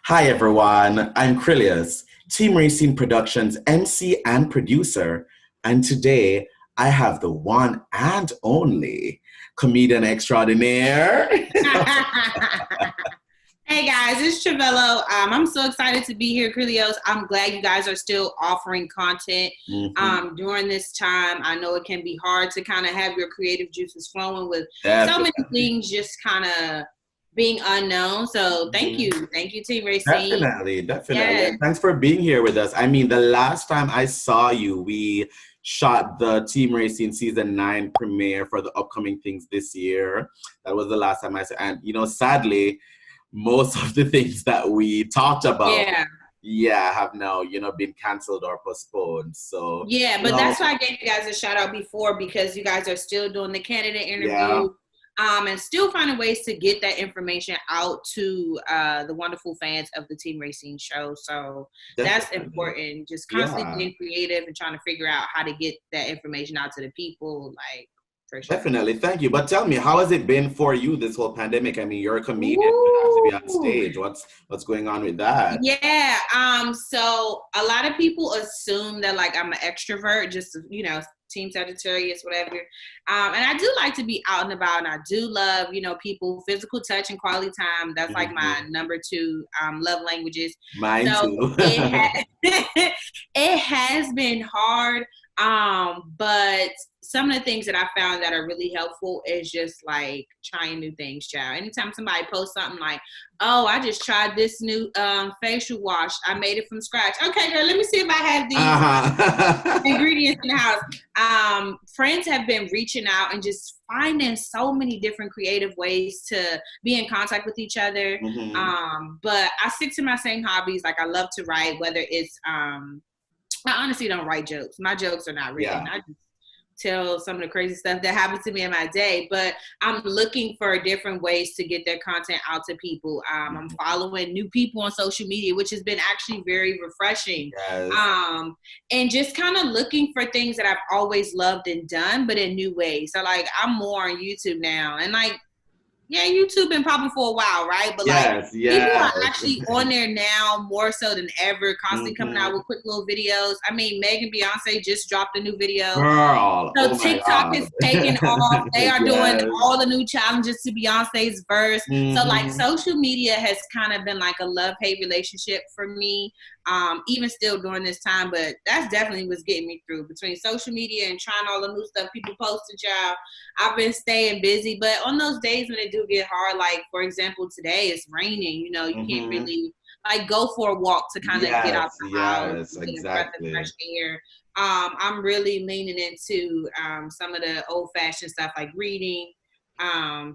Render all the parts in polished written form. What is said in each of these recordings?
Hi everyone, I'm Krylios, Team Rayceen Productions MC and producer, and today I have the one and only comedian extraordinaire. Hey guys, it's Trauvello. I'm so excited to be here, Krylios. I'm glad you guys are still offering content Mhm. during this time. I know it can be hard to kind of have your creative juices flowing with so many Definitely. things just kind of being unknown. So Mhm. thank you, Team Rayceen. Definitely. Yes, And thanks for being here with us. I mean, the last time I saw you, we shot the Team Racing Season 9 premiere for the upcoming things this year. That was the last time I saw, and sadly, most of the things that we talked about, yeah. yeah, have now, been canceled or postponed. So, Yeah, you but know, that's why I gave you guys a shout out before because you guys are still doing the candidate yeah, interview, and still finding ways to get that information out to the wonderful fans of the Team Racing show. So that's definitely. important. Just constantly Yeah. being creative and trying to figure out how to get that information out to the people, like for sure. Definitely, thank you. But tell me, how has it been for you this whole pandemic? I mean, you're a comedian, you have to be on Ooh. stage. What's going on with that? Yeah. So a lot of people assume that like I'm an extrovert, just Team Sagittarius, whatever. And I do like to be out and about, and I do love people, physical touch and quality time. That's like my Mhm. number two love languages. Mine So too. it has it has been hard. But some of the things that I found that are really helpful is just like trying new things, child. Anytime somebody posts something like, oh, I just tried this new facial wash. I made it from scratch. Okay, girl, let me see if I have these Uh-huh. ingredients in the house. Friends have been reaching out and just finding so many different creative ways to be in contact with each other. Mhm. But I stick to my same hobbies. Like I love to write, whether it's I honestly don't write jokes. My jokes are not written. Yeah. I just tell some of the crazy stuff that happened to me in my day, but I'm looking for different ways to get their content out to people. I'm Mhm. following new people on social media, which has been actually very refreshing. Yes. Um, and just kind of looking for things that I've always loved and done, but in new ways. So like I'm more on YouTube now, and like yeah, YouTube been popping for a while, right? But like Yes, people are yes. actually on there now more so than ever, constantly coming out Mhm. with quick little videos. I mean, Megan Beyonce just dropped a new video. Girl, So oh my TikTok is God. taking off. They are doing Yes. all the new challenges to Beyonce's verse. So like Mhm. social media has kind of been like a love-hate relationship for me, even still during this time. But that's definitely what's getting me through between social media and trying all the new stuff people posted, y'all. I've been staying busy, but on those days when it do get hard, like for example, today it's raining, you can't Mhm. really like go for a walk to kind of get out Yes, the house yes, and get a breath of fresh exactly. air. I'm really leaning into some of the old fashioned stuff like reading.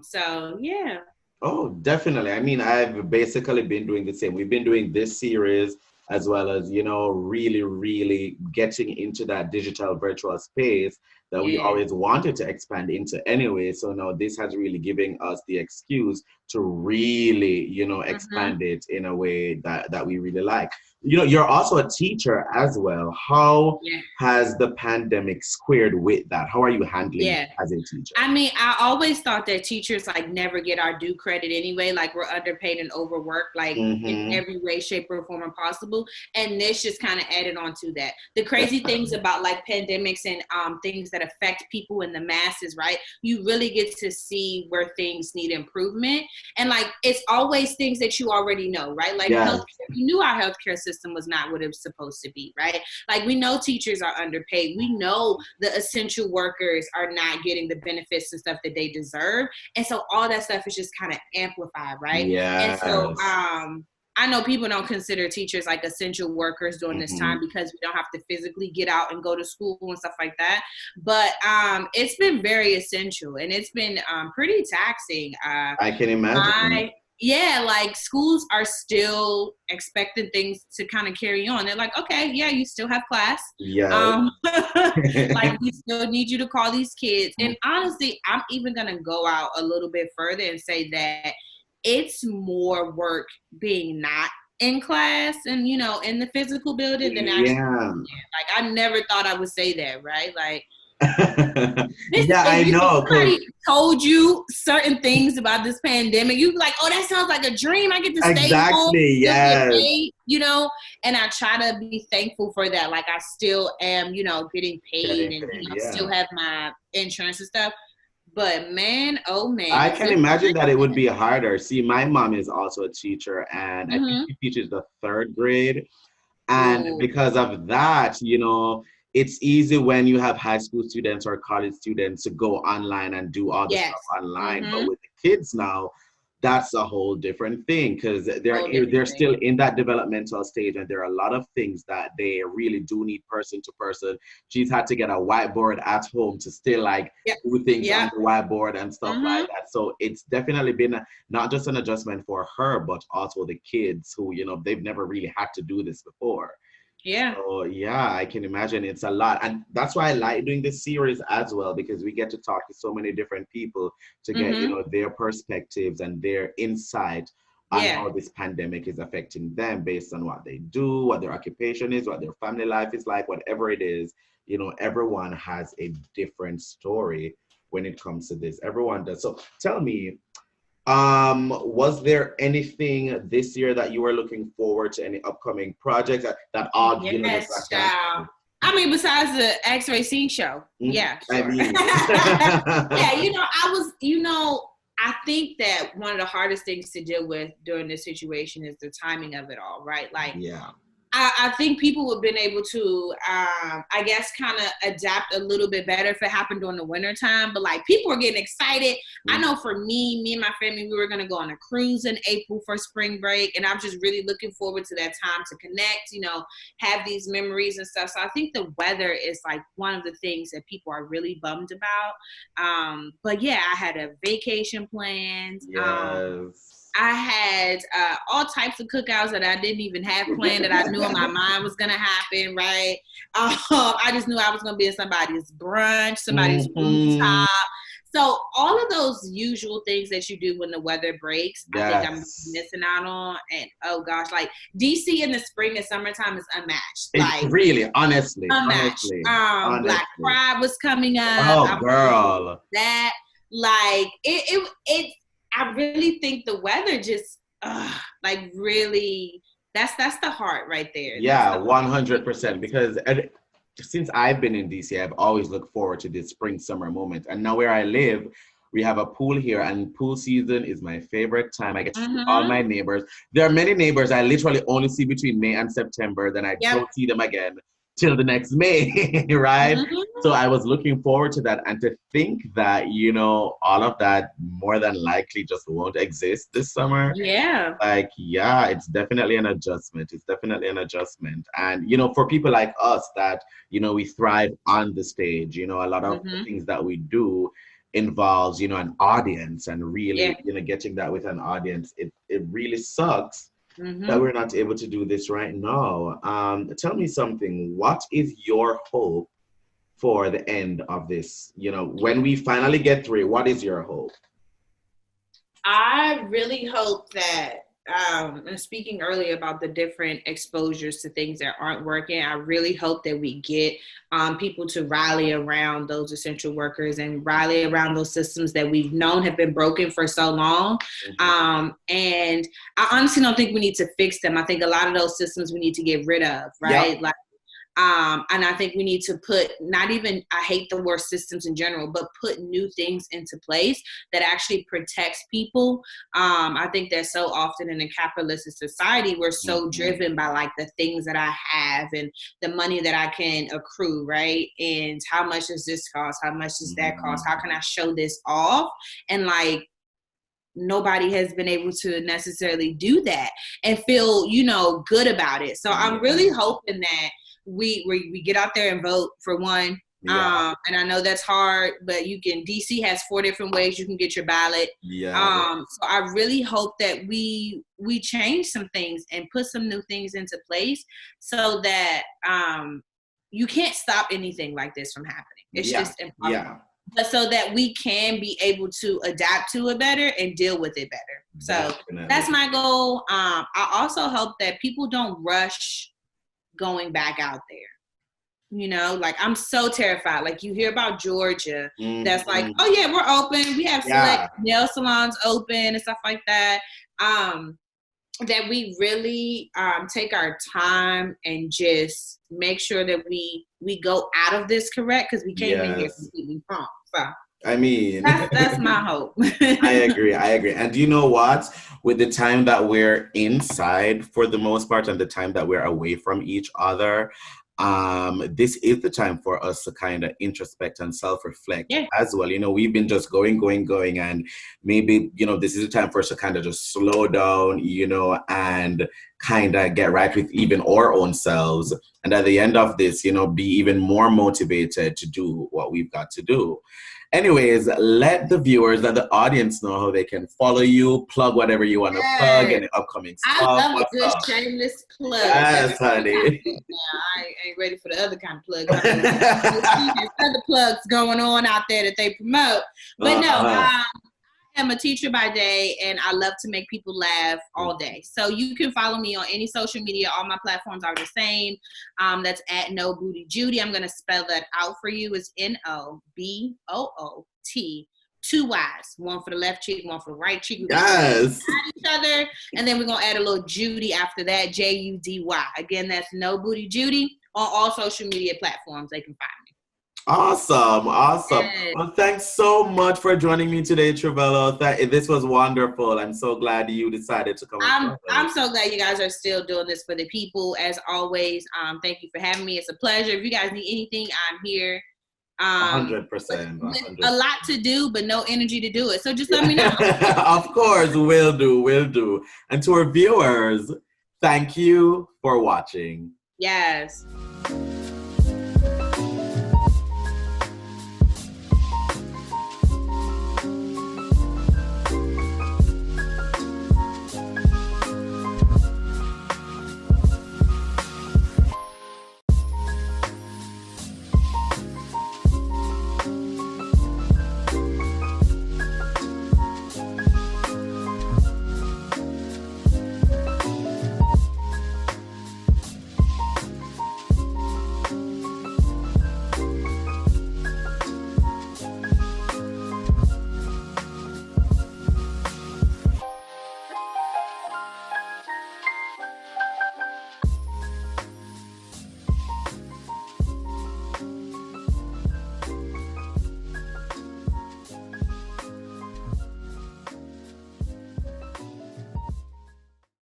So yeah. Oh, definitely. I mean, I've basically been doing the same. We've been doing this series as well as, really, really getting into that digital virtual space that we Yeah. always wanted to expand into anyway. So now this has really given us the excuse to really, Mm-hmm. expand it in a way that we really like. You're also a teacher as well. How Yeah. has the pandemic squared with that? How are you handling Yeah. that as a teacher? I mean, I always thought that teachers like never get our due credit anyway. Like we're underpaid and overworked, like in Mm-hmm. every way, shape, or form possible. And this just kind of added on to that. The crazy things Definitely. about like pandemics and things that affect people in the masses, right? You really get to see where things need improvement. And like it's always things that you already know, right? Like Yes. healthcare. You knew our healthcare system was not what it was supposed to be, right? Like we know teachers are underpaid. We know the essential workers are not getting the benefits and stuff that they deserve. And so all that stuff is just kind of amplified, right? And so Yes. I know people don't consider teachers like essential workers during this Hmm. time because we don't have to physically get out and go to school and stuff like that. But it's been very essential and it's been pretty taxing. I can imagine. My yeah, like schools are still expecting things to kind of carry on. They're like, okay, yeah, you still have class. Yes. Um, like we still need you to call these kids. And honestly, I'm even gonna go out a little bit further and say that it's more work being not in class and in the physical building than actually Yeah. like I never thought I would say that, right? Like Yeah, I If know. somebody told you certain things about this pandemic, you'd be like, oh, that sounds like a dream. I get to stay home, Exactly. still get Yes. paid, and I try to be thankful for that. Like I still am, getting paid Getting and, paid. still Yeah. have my insurance and stuff. But man, oh man, I if can it imagine that it would be harder. See, my mom is also a teacher, and I think mm-hmm. she teaches the third grade. And Ooh, because of that, it's easy when you have high school students or college students to go online and do all the yes. stuff online. But Mm-hmm. with the kids now, that's a whole different thing because Whole different they're thing. still in that developmental stage, and there are a lot of things that they really do need person to person. She's had to get a whiteboard at home to still like Yep. do things on Yep. the whiteboard and stuff Mm-hmm. like that. So it's definitely been not just an adjustment for her, but also the kids who, they've never really had to do this before. Yeah. So yeah, I can imagine it's a lot. And that's why I like doing this series as well, because we get to talk to so many different people to get, Mm-hmm. their perspectives and their insight on Yeah. how this pandemic is affecting them based on what they do, what their occupation is, what their family life is like, whatever it is. Everyone has a different story when it comes to this. Everyone does. So tell me, was there anything this year that you were looking forward to, any upcoming projects that all, just got Yes, child. canceled? I mean, besides the Rayceen show, Mhm. yeah, I sure. mean, Yeah, I think that one of the hardest things to deal with during this situation is the timing of it all, right? Like, yeah. I think people would have been able to, I guess, kind of adapt a little bit better if it happened during the winter time. But like people were getting excited. I know for me and my family, we were going to go on a cruise in April for spring break. And I'm just really looking forward to that time to connect, have these memories and stuff. So I think the weather is like one of the things that people are really bummed about. But yeah, I had a vacation planned. Yes. I had all types of cookouts that I didn't even have planned that I knew in my mind was going to happen, right? I just knew I was going to be in somebody's brunch, somebody's rooftop. So all of those usual things that you do when the weather breaks, I think I'm missing out on. And oh gosh, like DC in the spring and summertime is unmatched. Like really, honestly, unmatched. Black Pride was coming up. Oh, girl. That like it I really think the weather just like really that's the heart right there. Yeah, 100%. Because since I've been in DC, I've always looked forward to this spring summer moment. And now where I live, we have a pool here, and pool season is my favorite time. I get to see all my neighbors. There are many neighbors I literally only see between May and September. Then I don't see them again till the next May, right? So I was looking forward to that. And to think that, all of that more than likely just won't exist this summer. Yeah. Like, yeah, it's definitely an adjustment. It's definitely an adjustment. And, for people like us that, we thrive on the stage, a lot of the things that we do involves, an audience, and really, getting that with an audience. It really sucks that we're not able to do this right now. Tell me something. What is your hope for the end of this? When we finally get through it, what is your hope? I really hope that, and speaking earlier about the different exposures to things that aren't working, I really hope that we get people to rally around those essential workers and rally around those systems that we've known have been broken for so long. And I honestly don't think we need to fix them. I think a lot of those systems we need to get rid of, right? Like, and I think we need to put I hate the word systems in general, but put new things into place that actually protects people. I think that so often in a capitalistic society, we're so driven by like the things that I have and the money that I can accrue, right? And how much does this cost? How much does that cost? How can I show this off? And like, nobody has been able to necessarily do that and feel, good about it. So I'm really hoping that we get out there and vote for one. And I know that's hard, but DC has 4 different ways you can get your ballot. So I really hope that we change some things and put some new things into place so that you can't stop anything like this from happening. It's just impossible. But so that we can be able to adapt to it better and deal with it better. So that's my goal. I also hope that people don't rush going back out there. You know, like I'm so terrified. Like you hear about Georgia, that's like, Mhm. oh yeah, we're open. We have select nail salons open and stuff like that. That we really take our time and just make sure that we go out of this correct, because we came in here Yes. completely wrong. So I mean, that's my hope. I agree. And you know what? With the time that we're inside for the most part and the time that we're away from each other, this is the time for us to kind of introspect and self-reflect as well. You know, we've been just going, and maybe, you know, this is the time for us to kind of just slow down, you know, and kind of get right with even our own selves. And at the end of this, you know, be even more motivated to do what we've got to do. Anyways, let the viewers, let the audience know how they can follow you, plug whatever you want to plug, and the upcoming stuff. I love a good shameless plug. Yes, honey. I ain't ready for the other kind of plug. There's other plugs going on out there that they promote. But no, I am a teacher by day, and I love to make people laugh all day. So you can follow me on any social media. All my platforms are the same. That's at No Booty Judy. I'm going to spell that out for you. It's NOBOOT. 2 Y's, one for the left cheek, one for the right cheek. Yes. Each other, and then we're gonna add a little Judy after that. JUDY. Again, that's No Booty Judy on all social media platforms. They can find me. Awesome. Yes. Well, thanks so much for joining me today, Trauvello. This was wonderful. I'm so glad you decided to come. I'm so glad you guys are still doing this for the people. As always, thank you for having me. It's a pleasure. If you guys need anything, I'm here. 100%. A lot to do, but no energy to do it. So just let me know. Of course, will do. And to our viewers, thank you for watching. Yes.